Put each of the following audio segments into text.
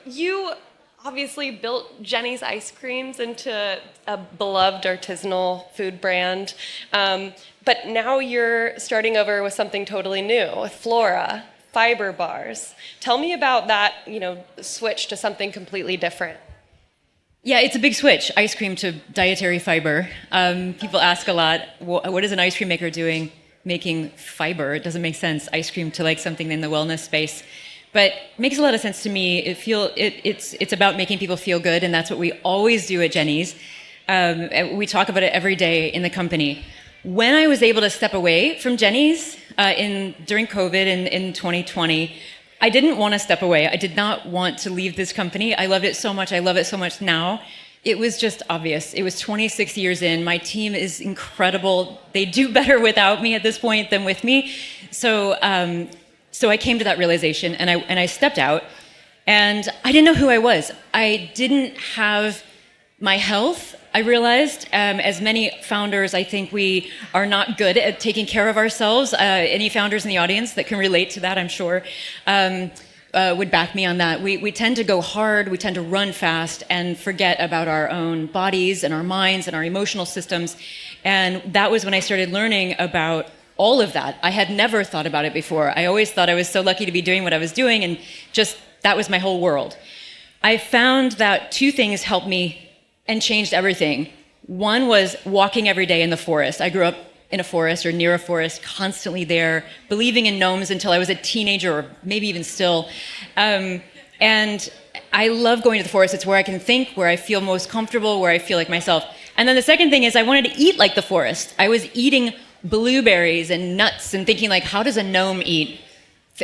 you obviously built Jeni's Ice Creams into a beloved artisanal food brand, but now you're starting over with something totally new, with Floura, fiber bars. Tell me about that, switch to something completely different. Yeah, it's a big switch, ice cream to dietary fiber. People ask a lot, what is an ice cream maker doing making fiber? It doesn't make sense, ice cream to like something in the wellness space. But it makes a lot of sense to me. It's about making people feel good, and that's what we always do at Jeni's. We talk about it every day in the company. When I was able to step away from Jeni's during COVID in 2020, I didn't want to step away. I did not want to leave this company. I loved it so much. I love it so much now. It was just obvious. It was 26 years in. My team is incredible. They do better without me at this point than with me. So I came to that realization, and I stepped out, and I didn't know who I was. I didn't have my health. I realized, as many founders, I think we are not good at taking care of ourselves. Any founders in the audience that can relate to that, I'm sure, would back me on that. We tend to go hard, we tend to run fast, and forget about our own bodies and our minds and our emotional systems. And that was when I started learning about all of that. I had never thought about it before. I always thought I was so lucky to be doing what I was doing, and just that was my whole world. I found that two things helped me and changed everything. One was walking every day in the forest. I grew up in a forest or near a forest, constantly there, believing in gnomes until I was a teenager, or maybe even still. And I love going to the forest. It's where I can think, where I feel most comfortable, where I feel like myself. And then the second thing is I wanted to eat like the forest. I was eating blueberries and nuts and thinking, like, how does a gnome eat?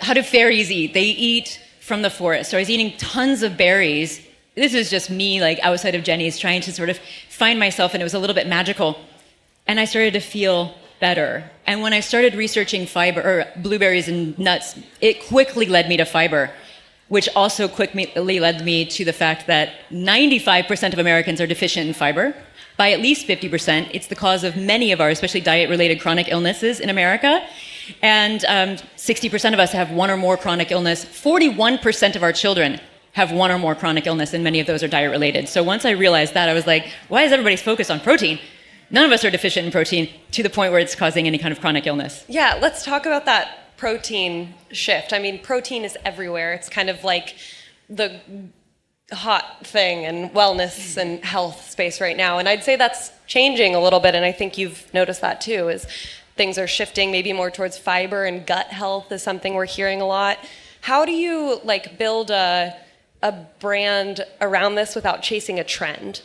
How do fairies eat? They eat from the forest. So I was eating tons of berries. This is just me, like, outside of Jeni's, trying to sort of find myself, and it was a little bit magical. And I started to feel better. And when I started researching fiber, or blueberries and nuts, it quickly led me to fiber, which also quickly led me to the fact that 95% of Americans are deficient in fiber. By at least 50%. It's the cause of many of our, especially diet-related chronic illnesses in America. And 60% of us have one or more chronic illness. 41% of our children have one or more chronic illness, and many of those are diet-related. So once I realized that, I was like, why is everybody focused on protein? None of us are deficient in protein to the point where it's causing any kind of chronic illness. Yeah, let's talk about that protein shift. I mean, protein is everywhere. It's kind of like the hot thing in wellness and health space right now. And I'd say that's changing a little bit, and I think you've noticed that too, is things are shifting maybe more towards fiber, and gut health is something we're hearing a lot. How do you build a brand around this without chasing a trend?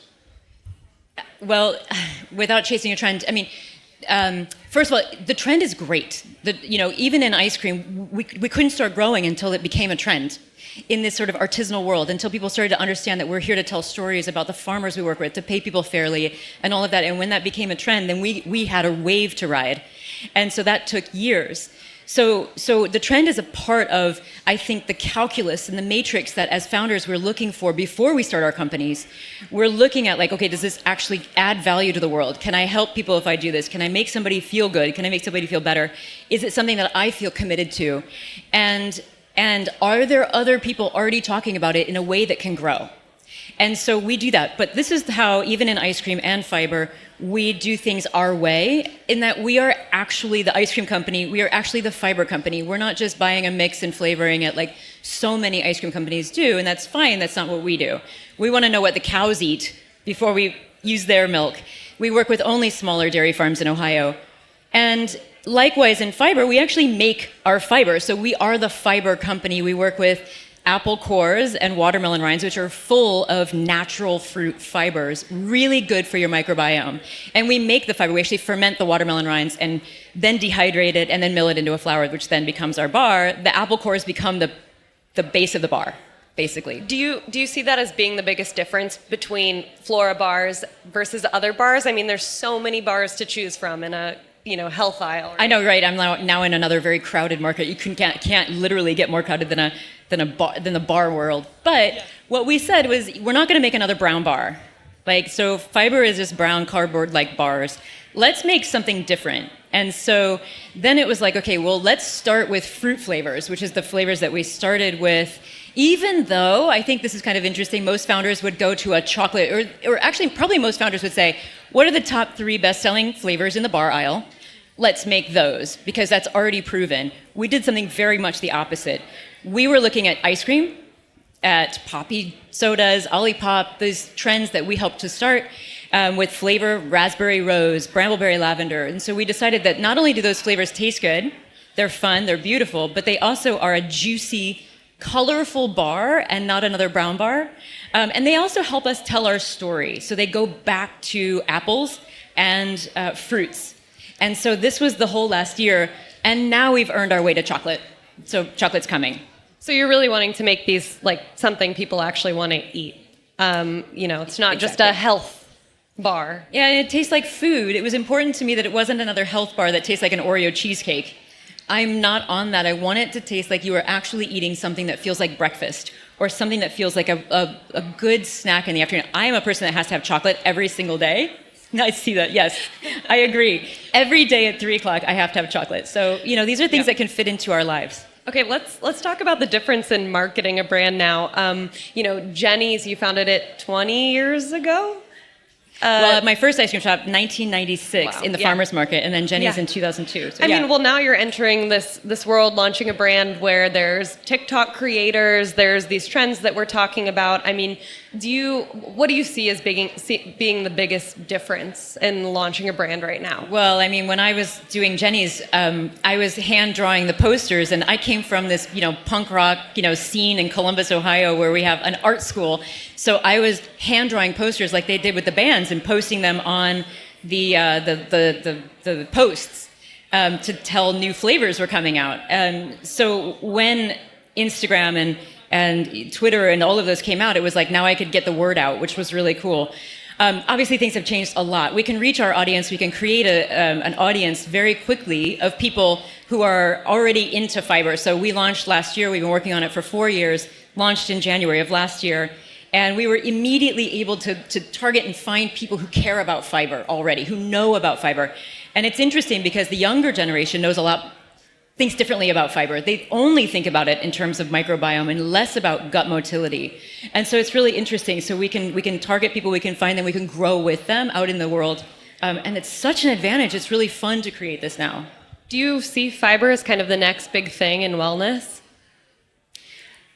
Well, without chasing a trend, I mean, first of all, the trend is great. Even in ice cream, we couldn't start growing until it became a trend in this sort of artisanal world, until people started to understand that we're here to tell stories about the farmers we work with, to pay people fairly, and all of that. And when that became a trend, then we had a wave to ride. And so that took years. So the trend is a part of, I think, the calculus and the matrix that as founders we're looking for before we start our companies. We're looking at, like, okay, does this actually add value to the world? Can I help people if I do this? Can I make somebody feel good? Can I make somebody feel better? Is it something that I feel committed to? And are there other people already talking about it in a way that can grow? And so we do that. But this is how, even in ice cream and fiber, we do things our way, in that we are actually the ice cream company. We are actually the fiber company. We're not just buying a mix and flavoring it like so many ice cream companies do, and that's fine. That's not what we do. We want to know what the cows eat before we use their milk. We work with only smaller dairy farms in Ohio. And likewise, in fiber, we actually make our fiber. So we are the fiber company. We work with apple cores and watermelon rinds, which are full of natural fruit fibers, really good for your microbiome. And we make the fiber. We actually ferment the watermelon rinds and then dehydrate it and then mill it into a flour, which then becomes our bar. The apple cores become the base of the bar, basically. Do you see that as being the biggest difference between Floura bars versus other bars? I mean, there's so many bars to choose from in a health aisle. I know, right? I'm now in another very crowded market. You can't literally get more crowded than the bar world. But what we said was, we're not going to make another brown bar. So fiber is just brown cardboard-like bars. Let's make something different. And so then it was like, okay, well, let's start with fruit flavors, which is the flavors that we started with Even though I think this is kind of interesting, most founders would go to a chocolate, or actually probably most founders would say, what are the top 3 best-selling flavors in the bar aisle? Let's make those, because that's already proven. We did something very much the opposite. We were looking at ice cream, at poppy sodas, Olipop, those trends that we helped to start with flavor, raspberry rose, brambleberry lavender. And so we decided that not only do those flavors taste good, they're fun, they're beautiful, but they also are a juicy, colorful bar and not another brown bar. And they also help us tell our story. So they go back to apples and fruits. And so this was the whole last year, and now we've earned our way to chocolate. So chocolate's coming. So you're really wanting to make these like something people actually want to eat. It's not just a health bar. Yeah, and it tastes like food. It was important to me that it wasn't another health bar that tastes like an Oreo cheesecake. I'm not on that. I want it to taste like you are actually eating something that feels like breakfast or something that feels like a good snack in the afternoon. I am a person that has to have chocolate every single day. I see that. Yes, I agree. Every day at 3 o'clock, I have to have chocolate. So, these are things that can fit into our lives. Okay, let's talk about the difference in marketing a brand now. Jeni's, you founded it 20 years ago? Well, my first ice cream shop, 1996, in the farmer's market, and then Jeni's in 2002. So, now you're entering this world, launching a brand where there's TikTok creators, there's these trends that we're talking about. What do you see as being the biggest difference in launching a brand right now? Well, when I was doing Jeni's, I was hand drawing the posters, and I came from this, punk rock, scene in Columbus, Ohio, where we have an art school. So I was hand drawing posters like they did with the bands and posting them on the posts to tell new flavors were coming out. So when Instagram and Twitter and all of those came out, it was like now I could get the word out, which was really cool. Obviously, things have changed a lot. We can reach our audience. We can create an audience very quickly of people who are already into fiber. So we launched last year. We've been working on it for 4 years, launched in January of last year. And we were immediately able to target and find people who care about fiber already, who know about fiber. And it's interesting because the younger generation thinks differently about fiber. They only think about it in terms of microbiome and less about gut motility. And so it's really interesting. So we can target people, we can find them, we can grow with them out in the world. And it's such an advantage. It's really fun to create this now. Do you see fiber as kind of the next big thing in wellness?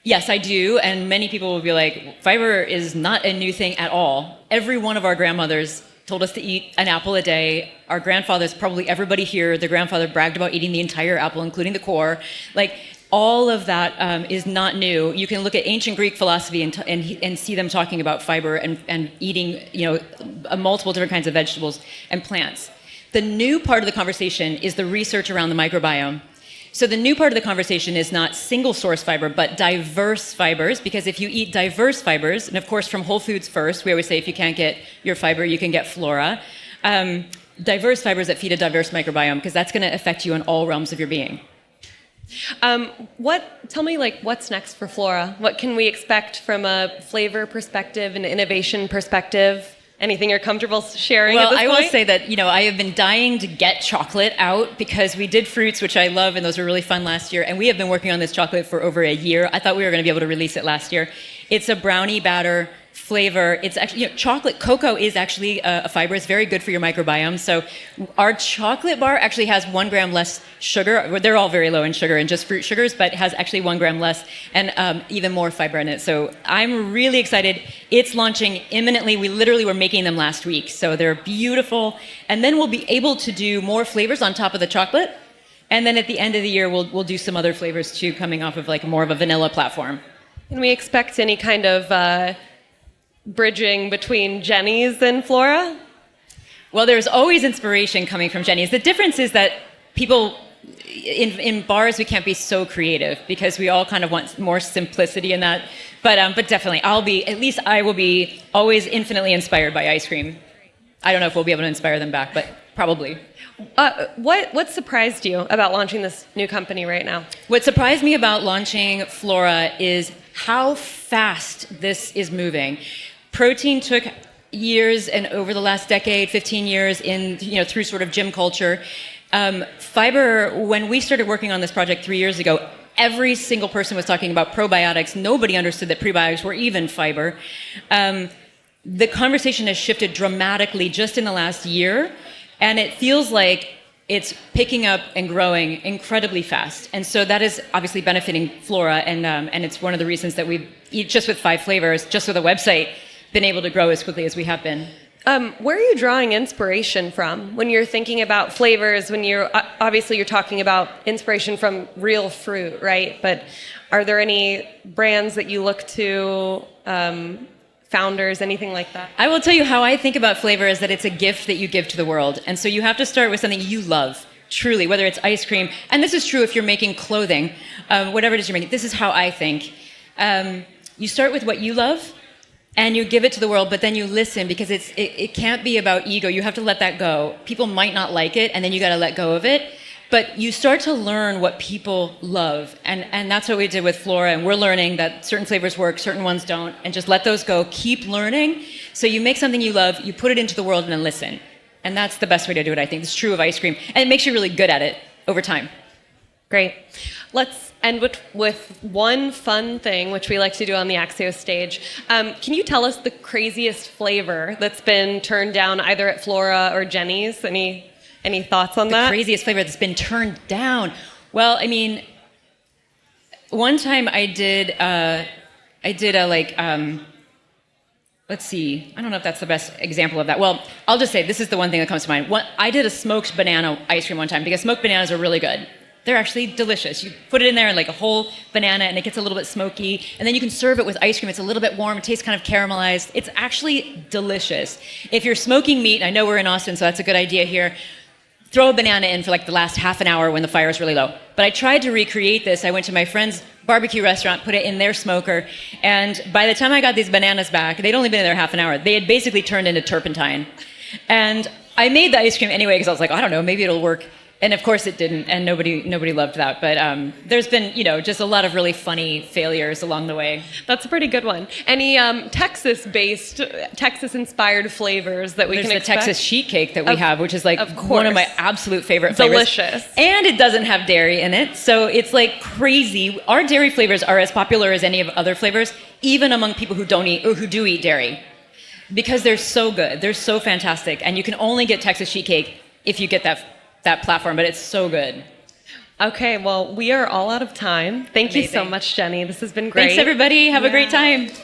Yes, I do, and many people will be like, fiber is not a new thing at all. Every one of our grandmothers told us to eat an apple a day. Our grandfathers, probably everybody here, their grandfather bragged about eating the entire apple, including the core. All of that is not new. You can look at ancient Greek philosophy and see them talking about fiber and eating, multiple different kinds of vegetables and plants. The new part of the conversation is the research around the microbiome. So the new part of the conversation is not single source fiber, but diverse fibers, because if you eat diverse fibers, and of course from whole foods first, we always say if you can't get your fiber, you can get Floura, diverse fibers that feed a diverse microbiome, because that's going to affect you in all realms of your being. Tell me what's next for Floura? What can we expect from a flavor perspective and innovation perspective? Anything you're comfortable sharing at this point? Well, I will say that, I have been dying to get chocolate out because we did fruits, which I love, and those were really fun last year. And we have been working on this chocolate for over a year. I thought we were going to be able to release it last year. It's a brownie batter flavor. It's actually, chocolate, cocoa is actually a fiber. It's very good for your microbiome. So our chocolate bar actually has 1 gram less sugar. They're all very low in sugar and just fruit sugars, but it has actually 1 gram less and even more fiber in it. So I'm really excited. It's launching imminently. We literally were making them last week. So they're beautiful. And then we'll be able to do more flavors on top of the chocolate. And then at the end of the year, we'll do some other flavors too, coming off of more of a vanilla platform. Can we expect any kind of bridging between Jeni's and Floura? Well, there's always inspiration coming from Jeni's. The difference is that people in bars, we can't be so creative because we all kind of want more simplicity in that. But definitely, I will be always infinitely inspired by ice cream. I don't know if we'll be able to inspire them back, but probably. What surprised you about launching this new company right now? What surprised me about launching Floura is how fast this is moving. Protein took years, and over the last decade, 15 years, through sort of gym culture. Fiber, when we started working on this project 3 years ago, every single person was talking about probiotics. Nobody understood that prebiotics were even fiber. The conversation has shifted dramatically just in the last year, and it feels like it's picking up and growing incredibly fast. And so that is obviously benefiting Floura, and it's one of the reasons that we've, just with 5 flavors, just with a website, been able to grow as quickly as we have been. Where are you drawing inspiration from when you're thinking about flavors, when you're, obviously you're talking about inspiration from real fruit, right? But are there any brands that you look to, founders, anything like that? I will tell you how I think about flavor is that it's a gift that you give to the world. And so you have to start with something you love, truly, whether it's ice cream. And this is true if you're making clothing, whatever it is you're making. This is how I think. You start with what you love, and you give it to the world, but then you listen, because it can't be about ego. You have to let that go. People might not like it, and then you got to let go of it. But you start to learn what people love. And that's what we did with Floura. And we're learning that certain flavors work, certain ones don't. And just let those go. Keep learning. So you make something you love, you put it into the world, and then listen. And that's the best way to do it, I think. It's true of ice cream. And it makes you really good at it over time. Great. Let's end with one fun thing, which we like to do on the Axios stage. Can you tell us the craziest flavor that's been turned down either at Floura or Jeni's? Any thoughts on that? The craziest flavor that's been turned down. Well, I mean, one time I did a let's see. I don't know if that's the best example of that. Well, I'll just say this is the one thing that comes to mind. I did a smoked banana ice cream one time, because smoked bananas are really good. They're actually delicious. You put it in there and like a whole banana, and it gets a little bit smoky, and then you can serve it with ice cream. It's a little bit warm. It tastes kind of caramelized. It's actually delicious. If you're smoking meat, I know we're in Austin, so that's a good idea here. Throw a banana in for like the last half an hour when the fire is really low. But I tried to recreate this. I went to my friend's barbecue restaurant, put it in their smoker, and by the time I got these bananas back, they'd only been in there half an hour. They had basically turned into turpentine. And I made the ice cream anyway, because I was like, I don't know, maybe it'll work. And of course it didn't, and nobody loved that. But there's been, just a lot of really funny failures along the way. That's a pretty good one. Any Texas-inspired flavors that we can expect? There's the Texas sheet cake that we have, which is like one of my absolute favorite flavors. Delicious. And it doesn't have dairy in it, so it's like crazy. Our dairy flavors are as popular as any of other flavors, even among people who don't eat or who do eat dairy, because they're so good. They're so fantastic, and you can only get Texas sheet cake if you get that platform, but it's so good. Okay, well, we are all out of time. Thank you so much, Jeni. This has been great. Thanks, everybody. Have a great time.